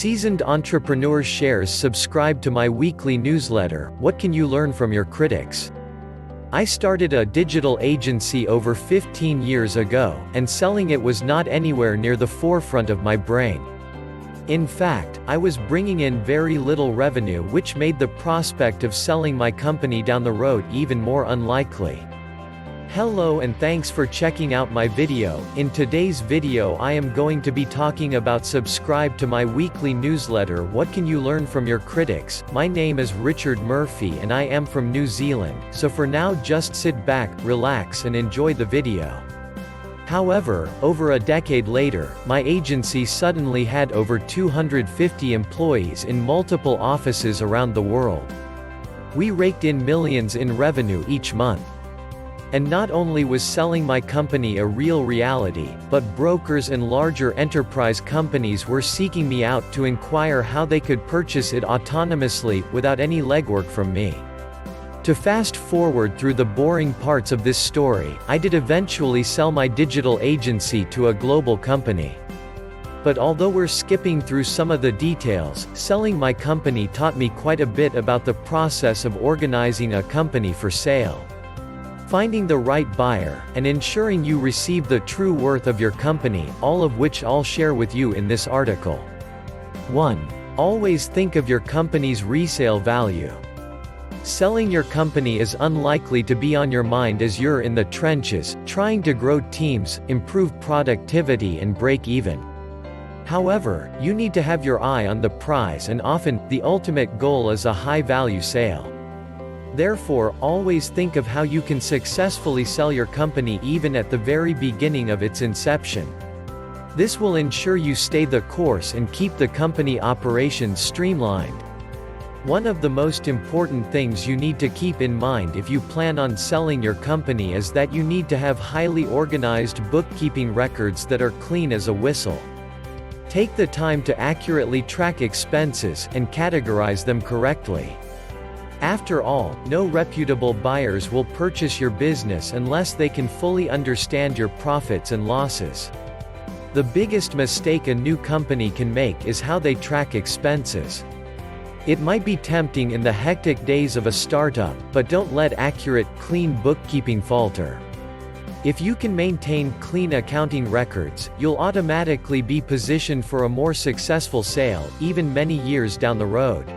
Seasoned entrepreneur shares. Subscribe to my weekly newsletter. What can you learn from your critics? I started a digital agency over 15 years ago, and selling it was not anywhere near the forefront of my brain. In fact, I was bringing in very little revenue, which made the prospect of selling my company down the road even more unlikely. Hello and thanks for checking out my video. In today's video I am going to be talking about subscribe to my weekly newsletter. What can you learn from your critics? My name is Richard Murphy and I am from New Zealand, so for now just sit back, relax and enjoy the video. However, over a decade later, my agency suddenly had over 250 employees in multiple offices around the world. We raked in millions in revenue each month. And not only was selling my company a real reality, but brokers and larger enterprise companies were seeking me out to inquire how they could purchase it autonomously, without any legwork from me. To fast forward through the boring parts of this story, I did eventually sell my digital agency to a global company. But although we're skipping through some of the details, selling my company taught me quite a bit about the process of organizing a company for sale. Finding the right buyer, and ensuring you receive the true worth of your company, all of which I'll share with you in this article. 1. Always think of your company's resale value. Selling your company is unlikely to be on your mind as you're in the trenches, trying to grow teams, improve productivity and break even. However, you need to have your eye on the prize, and often, the ultimate goal is a high-value sale. Therefore, always think of how you can successfully sell your company even at the very beginning of its inception. This will ensure you stay the course and keep the company operations streamlined. One of the most important things you need to keep in mind if you plan on selling your company is that you need to have highly organized bookkeeping records that are clean as a whistle. Take the time to accurately track expenses and categorize them correctly. After all, no reputable buyers will purchase your business unless they can fully understand your profits and losses. The biggest mistake a new company can make is how they track expenses. It might be tempting in the hectic days of a startup, but don't let accurate, clean bookkeeping falter. If you can maintain clean accounting records, you'll automatically be positioned for a more successful sale, even many years down the road.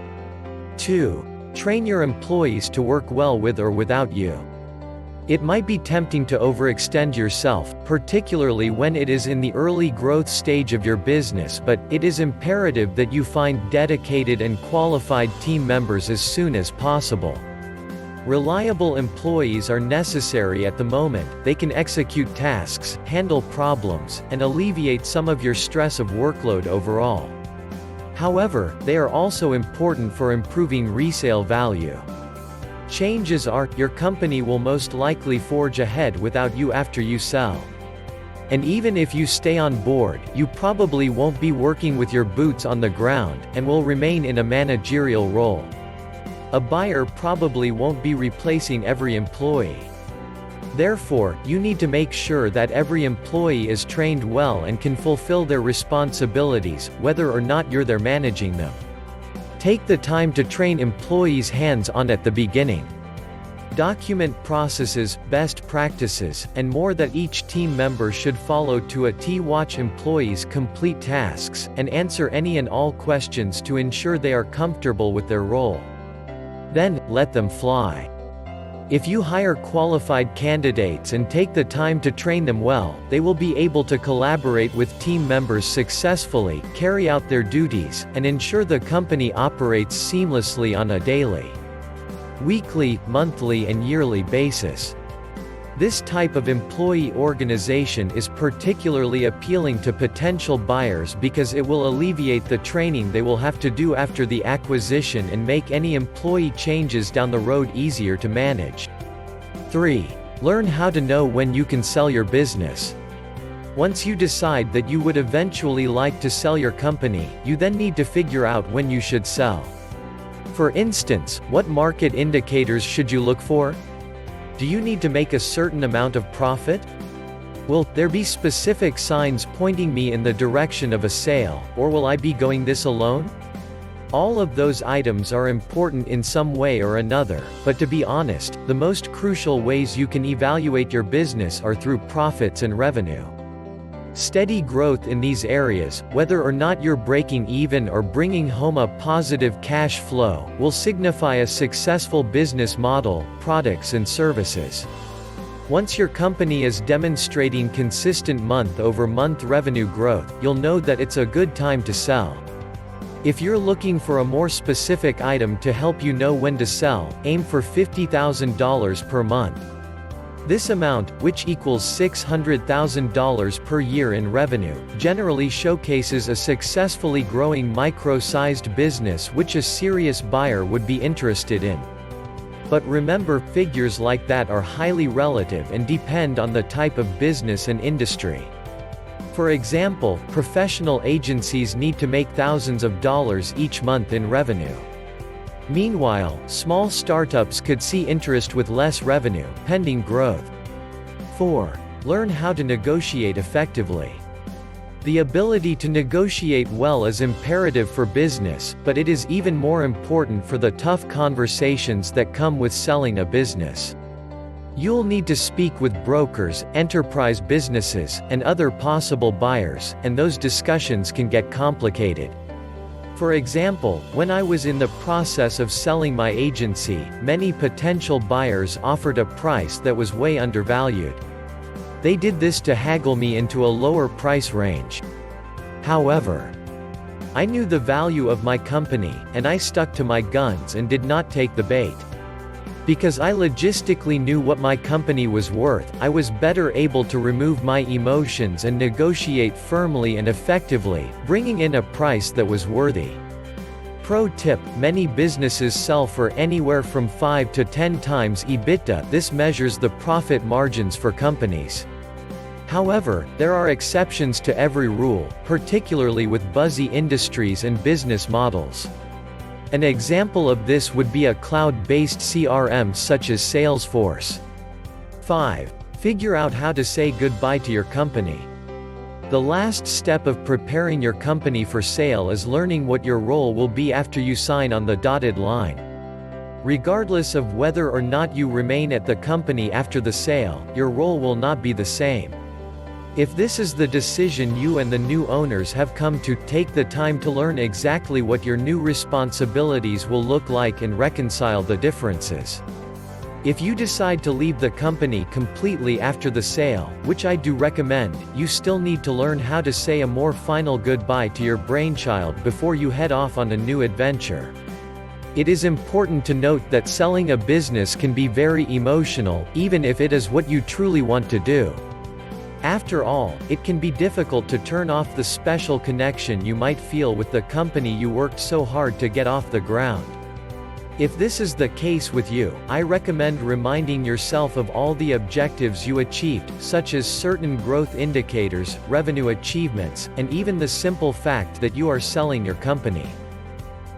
2. Train your employees to work well with or without you. It might be tempting to overextend yourself, particularly when it is in the early growth stage of your business, but it is imperative that you find dedicated and qualified team members as soon as possible. Reliable employees are necessary at the moment. They can execute tasks, handle problems, and alleviate some of your stress of workload overall. However, they are also important for improving resale value. Chances are, your company will most likely forge ahead without you after you sell. And even if you stay on board, you probably won't be working with your boots on the ground, and will remain in a managerial role. A buyer probably won't be replacing every employee. Therefore, you need to make sure that every employee is trained well and can fulfill their responsibilities, whether or not you're there managing them. Take the time to train employees hands-on at the beginning. Document processes, best practices, and more that each team member should follow to a T. Watch employees complete tasks, and answer any and all questions to ensure they are comfortable with their role. Then, let them fly. If you hire qualified candidates and take the time to train them well, they will be able to collaborate with team members successfully, carry out their duties, and ensure the company operates seamlessly on a daily, weekly, monthly and yearly basis. This type of employee organization is particularly appealing to potential buyers because it will alleviate the training they will have to do after the acquisition and make any employee changes down the road easier to manage. 3. Learn how to know when you can sell your business. Once you decide that you would eventually like to sell your company, you then need to figure out when you should sell. For instance, what market indicators should you look for? Do you need to make a certain amount of profit? Will there be specific signs pointing me in the direction of a sale, or will I be going this alone? All of those items are important in some way or another, but to be honest, the most crucial ways you can evaluate your business are through profits and revenue. Steady growth in these areas, whether or not you're breaking even or bringing home a positive cash flow, will signify a successful business model, products and services. Once your company is demonstrating consistent month-over-month revenue growth, you'll know that it's a good time to sell. If you're looking for a more specific item to help you know when to sell, aim for $50,000 per month. This amount, which equals $600,000 per year in revenue, generally showcases a successfully growing micro-sized business which a serious buyer would be interested in. But remember, figures like that are highly relative and depend on the type of business and industry. For example, professional agencies need to make thousands of dollars each month in revenue. Meanwhile, small startups could see interest with less revenue, pending growth. 4. Learn how to negotiate effectively. The ability to negotiate well is imperative for business, but it is even more important for the tough conversations that come with selling a business. You'll need to speak with brokers, enterprise businesses, and other possible buyers, and those discussions can get complicated. For example, when I was in the process of selling my agency, many potential buyers offered a price that was way undervalued. They did this to haggle me into a lower price range. However, I knew the value of my company, and I stuck to my guns and did not take the bait. Because I logistically knew what my company was worth, I was better able to remove my emotions and negotiate firmly and effectively, bringing in a price that was worthy. Pro tip: many businesses sell for anywhere from 5 to 10 times EBITDA. This measures the profit margins for companies. However, there are exceptions to every rule, particularly with buzzy industries and business models. An example of this would be a cloud-based CRM such as Salesforce. 5. Figure out how to say goodbye to your company. The last step of preparing your company for sale is learning what your role will be after you sign on the dotted line. Regardless of whether or not you remain at the company after the sale, your role will not be the same. If this is the decision you and the new owners have come to, take the time to learn exactly what your new responsibilities will look like and reconcile the differences. If you decide to leave the company completely after the sale, which I do recommend, you still need to learn how to say a more final goodbye to your brainchild before you head off on a new adventure. It is important to note that selling a business can be very emotional, even if it is what you truly want to do. After all, it can be difficult to turn off the special connection you might feel with the company you worked so hard to get off the ground. If this is the case with you, I recommend reminding yourself of all the objectives you achieved, such as certain growth indicators, revenue achievements, and even the simple fact that you are selling your company.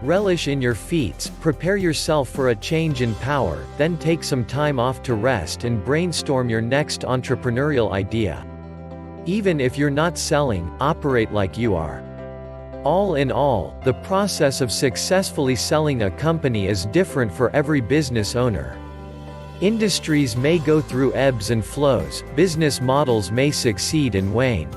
Relish in your feats, prepare yourself for a change in power, then take some time off to rest and brainstorm your next entrepreneurial idea. Even if you're not selling, operate like you are. All in all, the process of successfully selling a company is different for every business owner. Industries may go through ebbs and flows, business models may succeed and wane.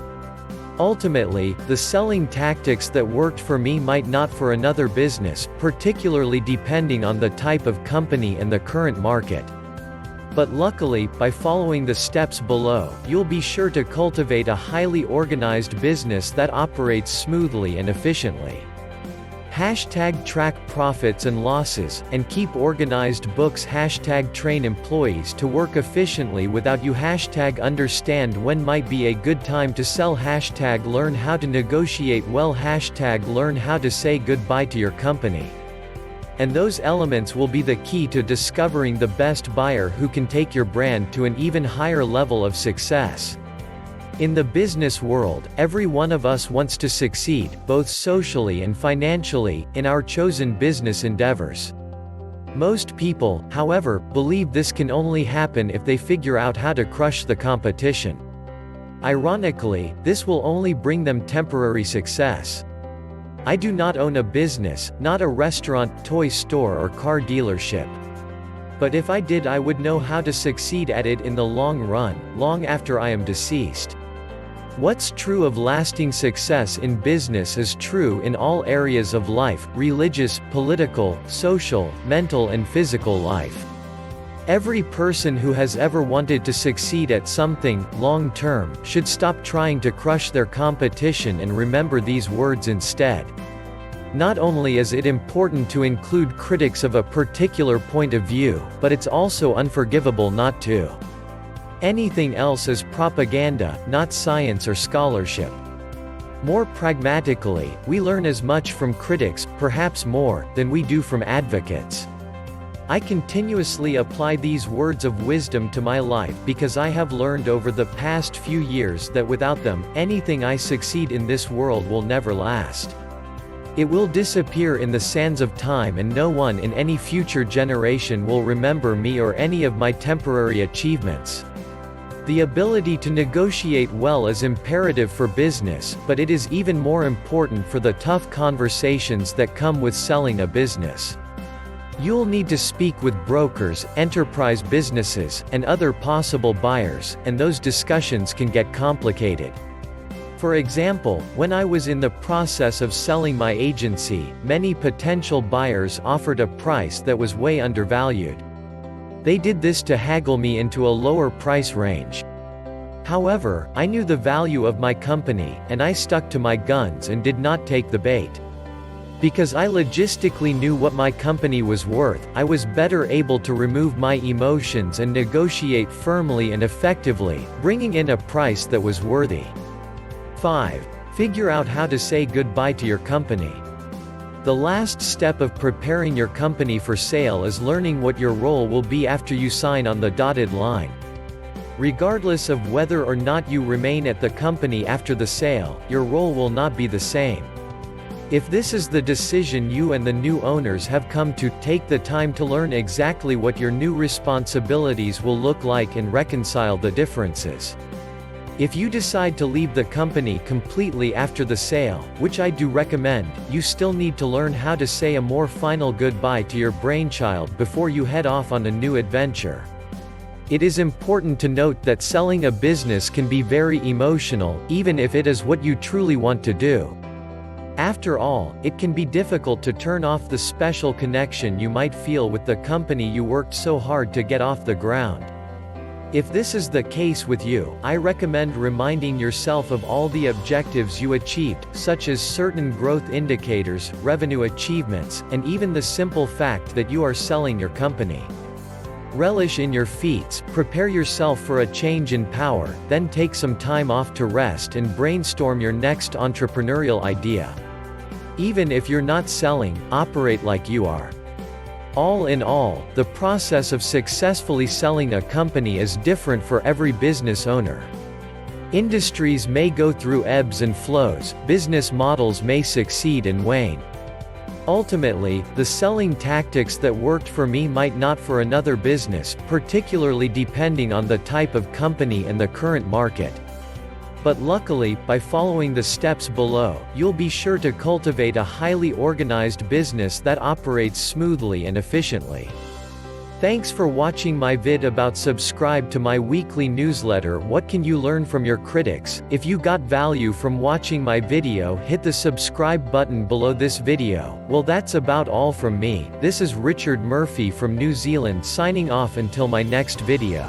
Ultimately, the selling tactics that worked for me might not for another business, particularly depending on the type of company and the current market. But luckily, by following the steps below, you'll be sure to cultivate a highly organized business that operates smoothly and efficiently. #track profits and losses, and keep organized books. #train employees to work efficiently without you. #understand when might be a good time to sell. #learn how to negotiate well. #learn how to say goodbye to your company. And those elements will be the key to discovering the best buyer who can take your brand to an even higher level of success. In the business world, every one of us wants to succeed, both socially and financially, in our chosen business endeavors. Most people, however, believe this can only happen if they figure out how to crush the competition. Ironically, this will only bring them temporary success. I do not own a business, not a restaurant, toy store or car dealership. But if I did, I would know how to succeed at it in the long run, long after I am deceased. What's true of lasting success in business is true in all areas of life: religious, political, social, mental and physical life. Every person who has ever wanted to succeed at something, long term, should stop trying to crush their competition and remember these words instead. Not only is it important to include critics of a particular point of view, but it's also unforgivable not to. Anything else is propaganda, not science or scholarship. More pragmatically, we learn as much from critics, perhaps more, than we do from advocates. I continuously apply these words of wisdom to my life because I have learned over the past few years that without them, anything I succeed in this world will never last. It will disappear in the sands of time, and no one in any future generation will remember me or any of my temporary achievements. The ability to negotiate well is imperative for business, but it is even more important for the tough conversations that come with selling a business. You'll need to speak with brokers, enterprise businesses, and other possible buyers, and those discussions can get complicated. For example, when I was in the process of selling my agency, many potential buyers offered a price that was way undervalued. They did this to haggle me into a lower price range. However, I knew the value of my company, and I stuck to my guns and did not take the bait. Because I logistically knew what my company was worth, I was better able to remove my emotions and negotiate firmly and effectively, bringing in a price that was worthy. 5. Figure out how to say goodbye to your company. The last step of preparing your company for sale is learning what your role will be after you sign on the dotted line. Regardless of whether or not you remain at the company after the sale, your role will not be the same. If this is the decision you and the new owners have come to, take the time to learn exactly what your new responsibilities will look like and reconcile the differences. If you decide to leave the company completely after the sale, which I do recommend, you still need to learn how to say a more final goodbye to your brainchild before you head off on a new adventure. It is important to note that selling a business can be very emotional, even if it is what you truly want to do. After all, it can be difficult to turn off the special connection you might feel with the company you worked so hard to get off the ground. If this is the case with you, I recommend reminding yourself of all the objectives you achieved, such as certain growth indicators, revenue achievements, and even the simple fact that you are selling your company. Relish in your feats, prepare yourself for a change in power, then take some time off to rest and brainstorm your next entrepreneurial idea. Even if you're not selling, operate like you are. All in all, the process of successfully selling a company is different for every business owner. Industries may go through ebbs and flows, business models may succeed and wane. Ultimately, the selling tactics that worked for me might not for another business, particularly depending on the type of company and the current market. But luckily, by following the steps below, you'll be sure to cultivate a highly organized business that operates smoothly and efficiently. Thanks for watching my vid about subscribe to my weekly newsletter What Can You Learn From Your Critics. If you got value from watching my video, hit the subscribe button below this video. Well, that's about all from me. This is Richard Murphy from New Zealand signing off until my next video.